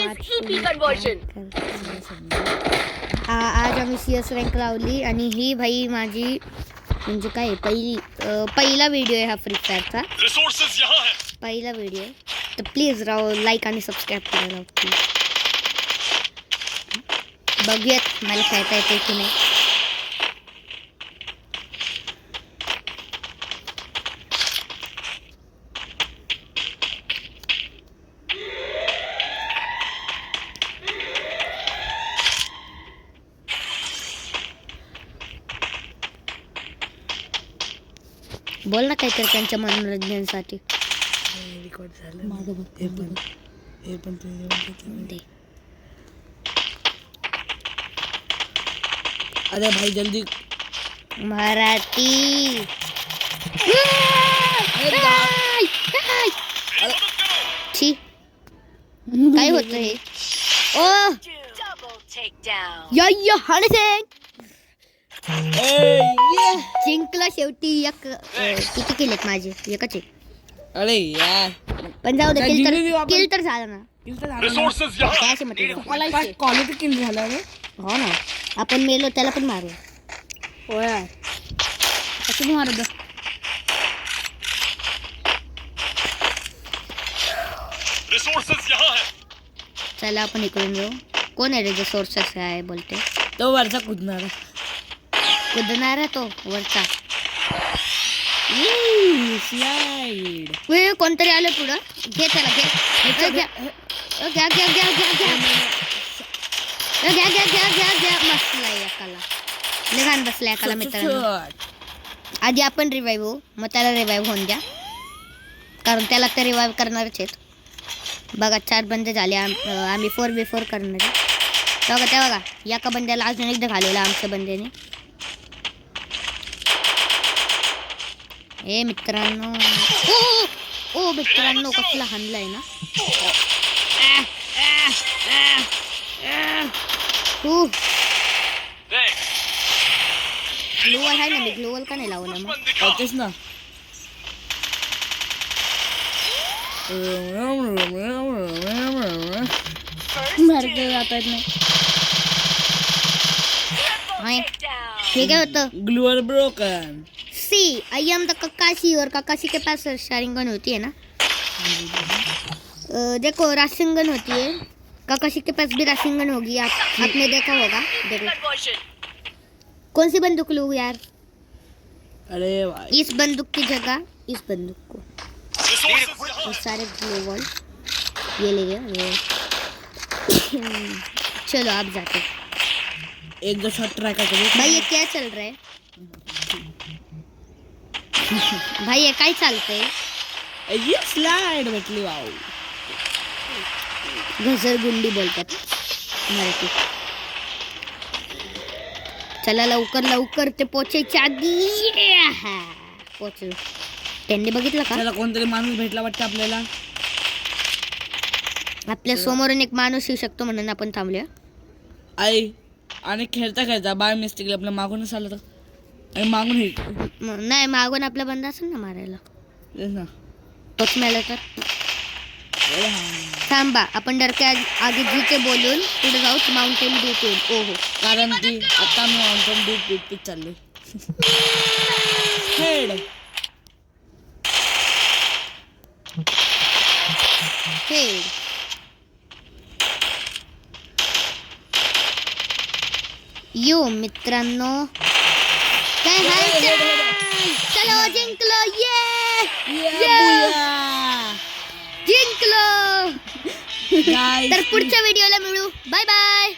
आज आम्ही CS rank लावली आणि ही भाई माझी म्हणजे काय पहिला व्हिडिओ आहे हा फ्री फायरचा पहिला व्हिडिओ आहे. तर प्लीज राव लाईक आणि सबस्क्राईब करायला प्लीज. बघूयात मला खेळता येते की नाही. बोल ना काहीतरी त्यांच्या मनोरंजनासाठी. रेकॉर्ड झालं हे पण ते. अरे भाई जल्दी मराठी. छी काय होत हे. ओ या हणसे जिंकला शेवटी. एक किती केलेत माझे एकच आहे. अरे यार पण जाऊ दे किल तर झाला ना. काय म्हटलं क्वालिटी किल झाला रे. हो ना आपण मेलो त्याला पण मारू. हो यार असं मारू दे. चला आपण इकडून जाऊ. कोण आहे रे जे सोर्सेस आहे बोलते. तो वरचा कुदणार कुदणारा तो वरचा. स्लाइड कोणतरी आलं पुढं. घे त्याला घे घ्या मस्त एकाला लहान बसला एकाला मित्रांनो. आधी आपण रिवाईव्ह होऊ मग त्याला रिवाईव्ह होऊन द्या कारण त्याला तर रिवाईव्ह करणारच आहेत. बघा 4 बंदे झाले. आम्ही 4v4 करणार आहे. बघा त्या बघा एका बंद्याला अजून एकदा घालवलं आमच्या बंद्याने. हे मित्रांनो ओ मित्रांनो कसला हाणलाय ना. ग्लोवल आहे ना. मी ग्लोवल का नाही लावलं मग तेच ना. मार्ग जातात नाही. ठीक आहे होतं. ग्लूअर broken. See I am the Kakashi और ककाशी के पास शारिंगन होती है ना. देखो राशिंगन होती है. ककाशी के पास भी राशिंगन होगी. आपने देखा होगा. देखो कौन सी बंदूक लूँ यार. अरे भाई इस बंदूक की जगह इस बंदूक को. ये सारे ग्लोवल ये ले गया ये. चलो आप जाते. 1-2 शॉट ट्राय करो भाई ये क्या चल रहा है. भाई हे काय चालतंय. ये स्लाइड भेटली. वाव घसरगुंडी बोलतात मराठी. चला लवकर ते पोचायच्या आधी पोचलो. त्यांनी बघितलं का. चला कोणतरी माणूस भेटला वाटतं आपल्याला. आपल्या समोरून एक माणूस येऊ शकतो म्हणून आपण थांबलो. आई आणि खेळता बाय मिस्टेकली आपल्या मागूनच आलं तर आणि मागून हे नाही मागून आपला बंदा असेल ना मारायला. तेच ना. तोच मेला तर थांबा आपण डरक्या आगे जीते बोलून पुढे जाऊ. माउंटेन ड्यू पे. ओहो कारण की आता मी माउंटेन ड्यू पे चालले. हेड हेड यो मित्रांनो काय हालचाल. चलो जिंकलो. जिंकलो. तर पुढच्या व्हिडिओला मिळू. Bye bye.